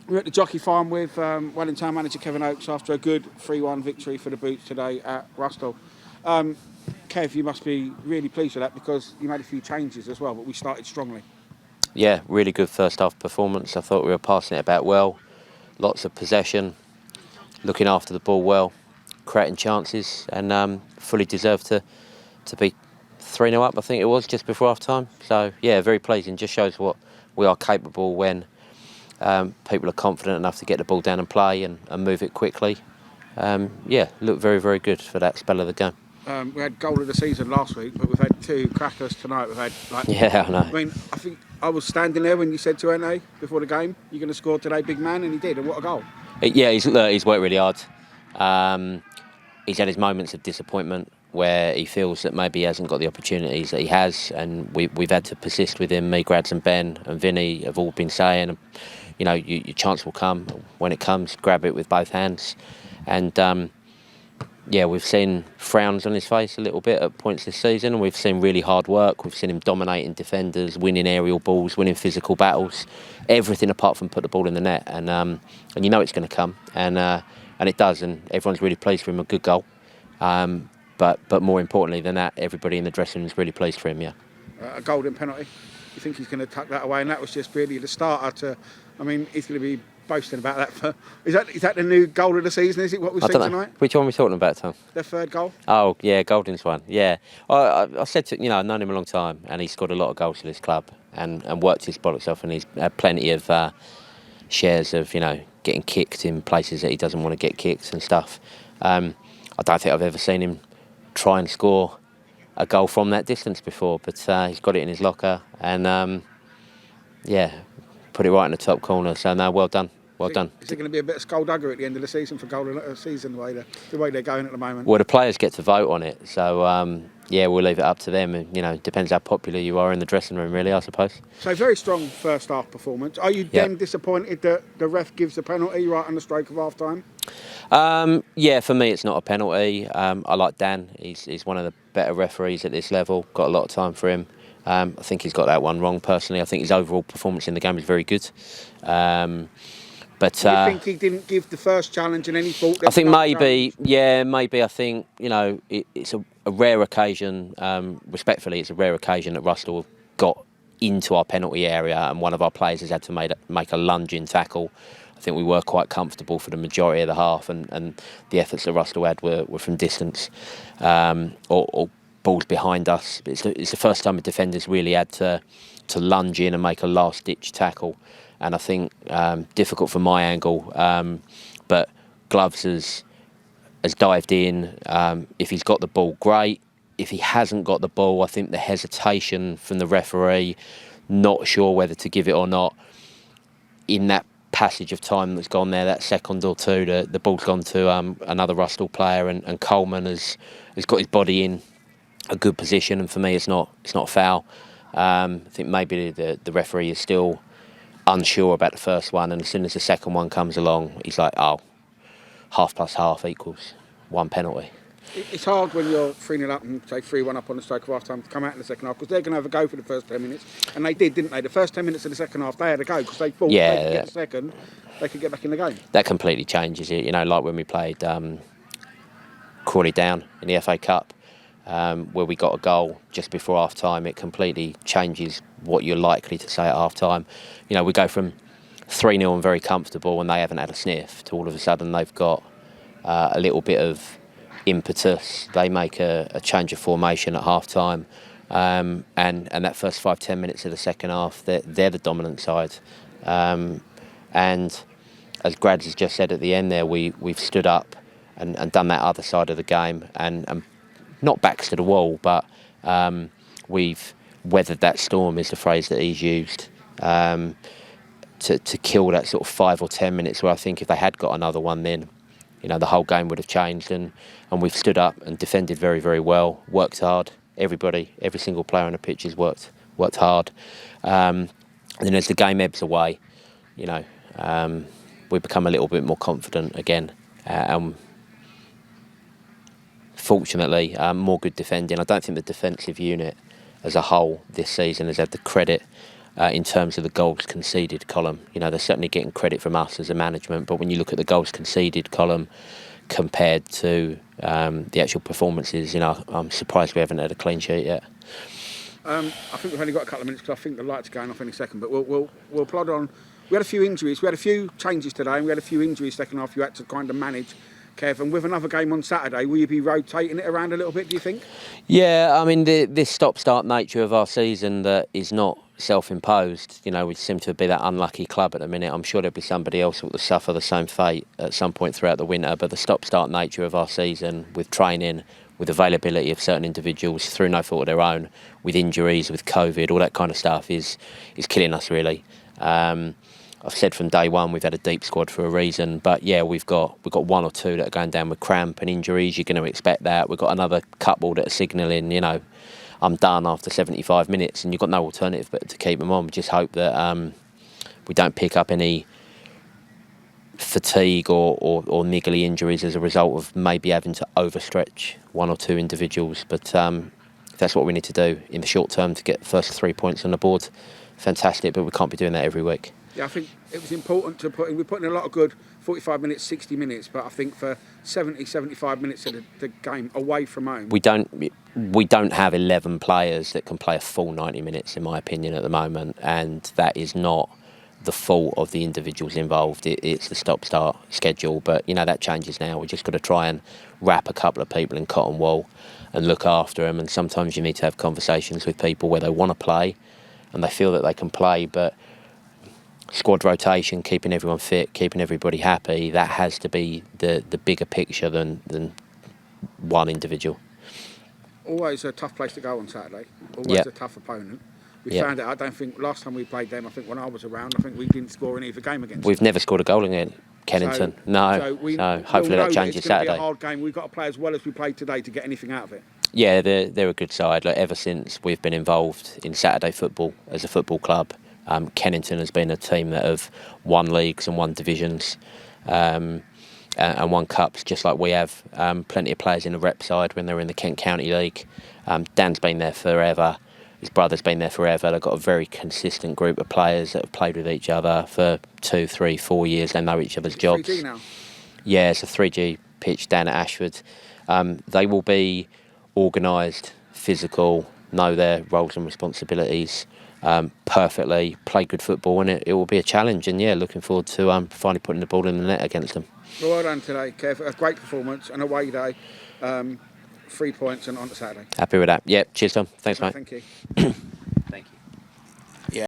We're at the Jockey Farm with Wellington manager Kevin Oakes after a good 3-1 victory for the Boots today at Rusthall. Kev, you must be really pleased with that because you made a few changes as well, but we started strongly. Yeah, really good first half performance. I thought we were passing it about well. Lots of possession, looking after the ball well, creating chances, and fully deserved to be 3-0 up, I think it was, just before half time. So, yeah, very pleasing. Just shows what we are capable when people are confident enough to get the ball down and play and move it quickly. Yeah, looked very, very good for that spell of the game. We had goal of the season last week, but we've had two crackers tonight. We've had Yeah, I know. I mean, I think I was standing there when you said to Ene before the game, "You're going to score today, big man," and he did. And what a goal! Yeah, he's worked really hard. He's had his moments of disappointment where he feels that maybe he hasn't got the opportunities that he has, and we've had to persist with him. Me, Grads, and Ben and Vinny have all been saying, you know, your chance will come. When it comes, grab it with both hands. And yeah, we've seen frowns on his face a little bit at points this season, and we've seen really hard work. We've seen him dominating defenders, winning aerial balls, winning physical battles, everything apart from put the ball in the net. And you know it's going to come, and it does, and everyone's really pleased for him. A good goal, but more importantly than that, everybody in the dressing room is really pleased for him. Yeah, A golden penalty. You think he's going to tuck that away? And that was just really the starter to. I mean, he's going to be boasting about that. Is that the new goal of the season? Is it what we've seen tonight? Which one are we talking about, Tom? The third goal. Oh yeah, Golding's one. Yeah, I said to I've known him a long time, and he's scored a lot of goals for this club, and worked his bollocks off, and he's had plenty of shares of getting kicked in places that he doesn't want to get kicked and stuff. I don't think I've ever seen him try and score a goal from that distance before, but he's got it in his locker, and yeah, put it right in the top corner. So no, well done. Well done. Is it going to be a bit of skullduggery at the end of the season for goal of the season, the way they're going at the moment? Well, the players get to vote on it, so yeah, we'll leave it up to them. And it depends how popular you are in the dressing room, really, I suppose. So very strong first half performance. Are you then disappointed that the ref gives the penalty right on the stroke of half time? Yeah, for me, it's not a penalty. I like Dan. He's one of the better referees at this level. Got a lot of time for him. I think he's got that one wrong. Personally, I think his overall performance in the game is very good. But do you think he didn't give the first challenge and any thought? I think maybe. I think it's a rare occasion. Respectfully, it's a rare occasion that Rusthall got into our penalty area and one of our players has had to make a lunging tackle. I think we were quite comfortable for the majority of the half, and the efforts that Rusthall had were from distance or balls behind us. It's the first time a defender's really had to lunge in and make a last-ditch tackle. And I think difficult from my angle, but Gloves has dived in. If he's got the ball, great. If he hasn't got the ball, I think the hesitation from the referee, not sure whether to give it or not, in that passage of time that's gone there, that second or two, the ball's gone to another Rusthall player, and Coleman has got his body in a good position, and for me it's not a foul. I think maybe the referee is still unsure about the first one, and as soon as the second one comes along, he's like, oh, half plus half equals one penalty. It's hard when you're 3-0 up and say 3-1 up on the stroke of half time to come out in the second half, because they're going to have a go for the first 10 minutes, and they did, didn't they? The first 10 minutes of the second half, they had a go because they thought they could get the second, they could get back in the game. That completely changes it. Like when we played Crawley Down in the FA Cup, where we got a goal just before half time, it completely changes what you're likely to say at half time. We go from 3-0 and very comfortable, and they haven't had a sniff, to all of a sudden they've got a little bit of impetus. They make a change of formation at half time, and that first 5-10 minutes of the second half, they're the dominant side. And as Grads has just said at the end there, we've stood up and done that other side of the game, and not backs to the wall, but we've weathered that storm, is the phrase that he's used, to kill that sort of 5 or 10 minutes where I think if they had got another one, then the whole game would have changed, and we've stood up and defended very, very well, worked hard. Every single player on the pitch has worked hard. And then as the game ebbs away, we become a little bit more confident again. Fortunately, more good defending. I don't think the defensive unit as a whole this season has had the credit in terms of the goals conceded column. You know, they're certainly getting credit from us as a management, but when you look at the goals conceded column compared to the actual performances, you know, I'm surprised we haven't had a clean sheet yet. I think we've only got a couple of minutes because I think the lights are going off any second, but we'll plod on. We had a few injuries. We had a few changes today, and we had a few injuries second half you had to kind of manage, Kev. And with another game on Saturday, will you be rotating it around a little bit, do you think? Yeah, I mean, this stop-start nature of our season that is not self-imposed, you know, we seem to be that unlucky club at the minute. I'm sure there'll be somebody else that will suffer the same fate at some point throughout the winter, but the stop-start nature of our season with training, with availability of certain individuals through no fault of their own, with injuries, with COVID, all that kind of stuff is killing us, really. I've said from day one we've had a deep squad for a reason, but yeah, we've got one or two that are going down with cramp and injuries. You're going to expect that. We've got another couple that are signalling, you know, I'm done after 75 minutes, and you've got no alternative but to keep them on. We just hope that we don't pick up any fatigue or niggly injuries as a result of maybe having to overstretch one or two individuals. But if that's what we need to do in the short term to get the first 3 points on the board, fantastic, but we can't be doing that every week. Yeah, I think it was important to put in. We put in a lot of good 45 minutes, 60 minutes, but I think for 70, 75 minutes of the game away from home. We don't have 11 players that can play a full 90 minutes, in my opinion, at the moment, and that is not the fault of the individuals involved. It's the stop-start schedule, but you know that changes now. We've just got to try and wrap a couple of people in cotton wool and look after them, and sometimes you need to have conversations with people where they want to play and they feel that they can play, but squad rotation, keeping everyone fit, keeping everybody happy, that has to be the bigger picture than one individual. Always a tough place to go on Saturday. Always a tough opponent. We found out, I don't think, last time we played them, I think when I was around, I think we didn't score in either game against them. We've never scored a goal against Kennington. So hopefully that changes Saturday. It's going to be a hard game. We've got to play as well as we played today to get anything out of it. Yeah, they're a good side. Like, ever since we've been involved in Saturday football as a football club, Kennington has been a team that have won leagues and won divisions and won cups, just like we have. Plenty of players in the rep side when they were in the Kent County League. Dan's been there forever. His brother's been there forever. They've got a very consistent group of players that have played with each other for 2, 3, 4 years. They know each other's jobs. 3G now? Yeah, it's a 3G pitch down at Ashford. They will be organised, physical, know their roles and responsibilities perfectly, play good football, and it will be a challenge. And yeah, looking forward to finally putting the ball in the net against them. Well done today, Kev. A great performance, an away day. 3 points and on to Saturday. Happy with that. Yeah, cheers, Tom. Thanks, mate. Thank you.